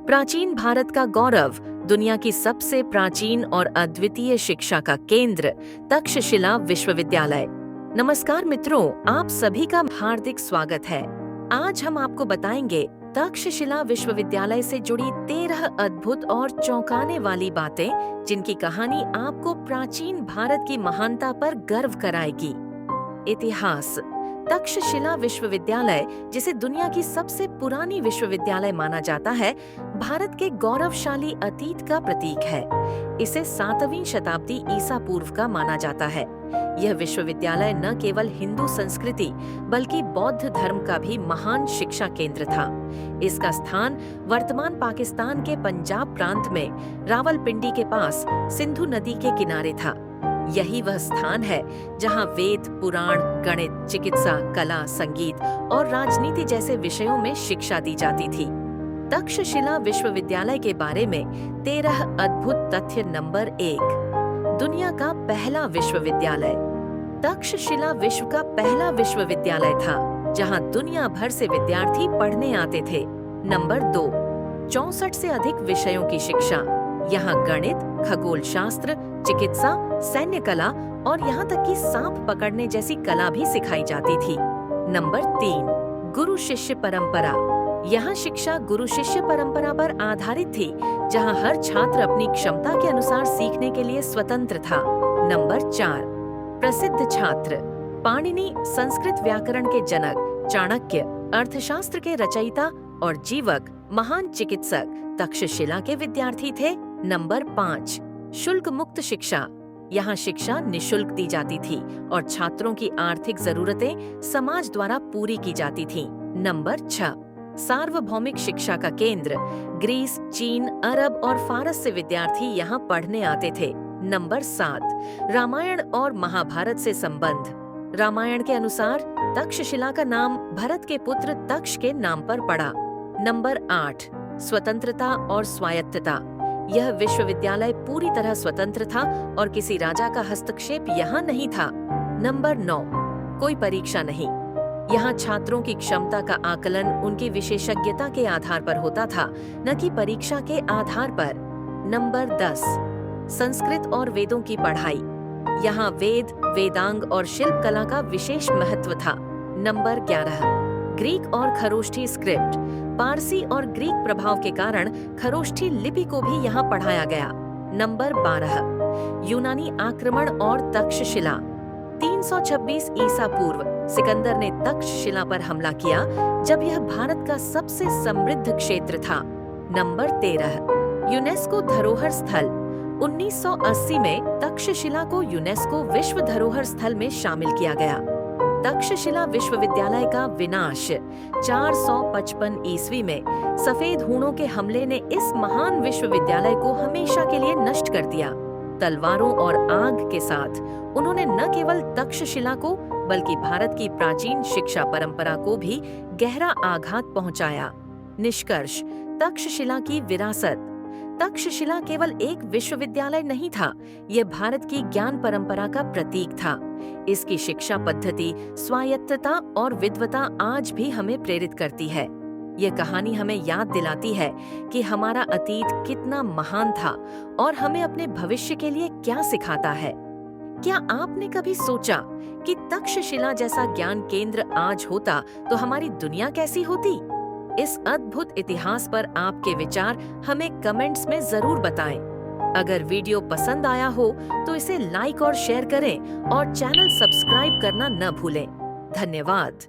प्राचीन भारत का गौरव, दुनिया की सबसे प्राचीन और अद्वितीय शिक्षा का केंद्र तक्षशिला विश्वविद्यालय। नमस्कार मित्रों, आप सभी का हार्दिक स्वागत है। आज हम आपको बताएंगे तक्षशिला विश्वविद्यालय से जुड़ी 13 अद्भुत और चौंकाने वाली बातें, जिनकी कहानी आपको प्राचीन भारत की महानता पर गर्व कराएगी। इतिहास। तक्षशिला विश्वविद्यालय, जिसे दुनिया की सबसे पुरानी विश्वविद्यालय माना जाता है, भारत के गौरवशाली अतीत का प्रतीक है। इसे 7वीं शताब्दी ईसा पूर्व का माना जाता है। यह विश्वविद्यालय न केवल हिंदू संस्कृति बल्कि बौद्ध धर्म का भी महान शिक्षा केंद्र था। इसका स्थान वर्तमान पाकिस्तान के पंजाब प्रांत में रावलपिंडी के पास सिंधु नदी के किनारे था। यही वह स्थान है जहां वेद, पुराण, गणित, चिकित्सा, कला, संगीत और राजनीति जैसे विषयों में शिक्षा दी जाती थी। तक्षशिला विश्वविद्यालय के बारे में 13 अद्भुत तथ्य। नंबर 1, दुनिया का पहला विश्वविद्यालय। तक्षशिला विश्व का पहला विश्वविद्यालय था जहां दुनिया भर से विद्यार्थी पढ़ने आते थे। नंबर 2, 64 से अधिक विषयों की शिक्षा। यहाँ गणित, खगोल शास्त्र, चिकित्सा, सैन्य कला और यहाँ तक कि सांप पकड़ने जैसी कला भी सिखाई जाती थी। नंबर 3, गुरु शिष्य परंपरा। यहाँ शिक्षा गुरु शिष्य परंपरा पर आधारित थी, जहाँ हर छात्र अपनी क्षमता के अनुसार सीखने के लिए स्वतंत्र था। नंबर 4, प्रसिद्ध छात्र। पाणिनि संस्कृत व्याकरण के जनक, चाणक्य अर्थशास्त्र के रचयिता और जीवक, महान चिकित्सक तक्षशिला के विद्यार्थी थे। नंबर 5, शुल्क मुक्त शिक्षा। यहाँ शिक्षा निशुल्क दी जाती थी और छात्रों की आर्थिक जरूरतें समाज द्वारा पूरी की जाती थीं। नंबर 6, सार्वभौमिक शिक्षा का केंद्र। ग्रीस, चीन, अरब और फारस से विद्यार्थी यहाँ पढ़ने आते थे। नंबर 7, रामायण और महाभारत से संबंध। रामायण के अनुसार तक्षशिला का नाम भरत के पुत्र तक्ष के नाम पर पड़ा। नंबर 8, स्वतंत्रता और स्वायत्तता। यह विश्वविद्यालय पूरी तरह स्वतंत्र था और किसी राजा का हस्तक्षेप यहाँ नहीं था। नंबर 9, कोई परीक्षा नहीं। यहाँ छात्रों की क्षमता का आकलन उनकी विशेषज्ञता के आधार पर होता था, न कि परीक्षा के आधार पर। नंबर 10, संस्कृत और वेदों की पढ़ाई। यहाँ वेद, वेदांग और शिल्प कला का विशेष महत्व था। नंबर 11, ग्रीक और खरोष्ठी स्क्रिप्ट। पारसी और ग्रीक प्रभाव के कारण खरोष्ठी लिपि को भी यहाँ पढ़ाया गया। नंबर 12, यूनानी आक्रमण और तक्षशिला। 326 ईसा पूर्व सिकंदर ने तक्षशिला पर हमला किया, जब यह भारत का सबसे समृद्ध क्षेत्र था। नंबर 13, यूनेस्को धरोहर स्थल। 1980 में तक्षशिला को यूनेस्को विश्व धरोहर स्थल में शामिल किया गया। तक्षशिला विश्वविद्यालय का विनाश 455 ईस्वी में सफेद हूणों के हमले ने इस महान विश्वविद्यालय को हमेशा के लिए नष्ट कर दिया। तलवारों और आग के साथ उन्होंने न केवल तक्षशिला को बल्कि भारत की प्राचीन शिक्षा परंपरा को भी गहरा आघात पहुंचाया। निष्कर्ष, तक्षशिला की विरासत। तक्षशिला केवल एक विश्वविद्यालय नहीं था, यह भारत की ज्ञान परंपरा का प्रतीक था। इसकी शिक्षा पद्धति, स्वायत्तता और विद्वता आज भी हमें प्रेरित करती है। यह कहानी हमें याद दिलाती है कि हमारा अतीत कितना महान था और हमें अपने भविष्य के लिए क्या सिखाता है। क्या आपने कभी सोचा कि तक्षशिला जैसा ज्ञान केंद्र आज होता तो हमारी दुनिया कैसी होती? इस अद्भुत इतिहास पर आपके विचार हमें कमेंट्स में जरूर बताएं। अगर वीडियो पसंद आया हो तो इसे लाइक और शेयर करें और चैनल सब्सक्राइब करना न भूलें। धन्यवाद।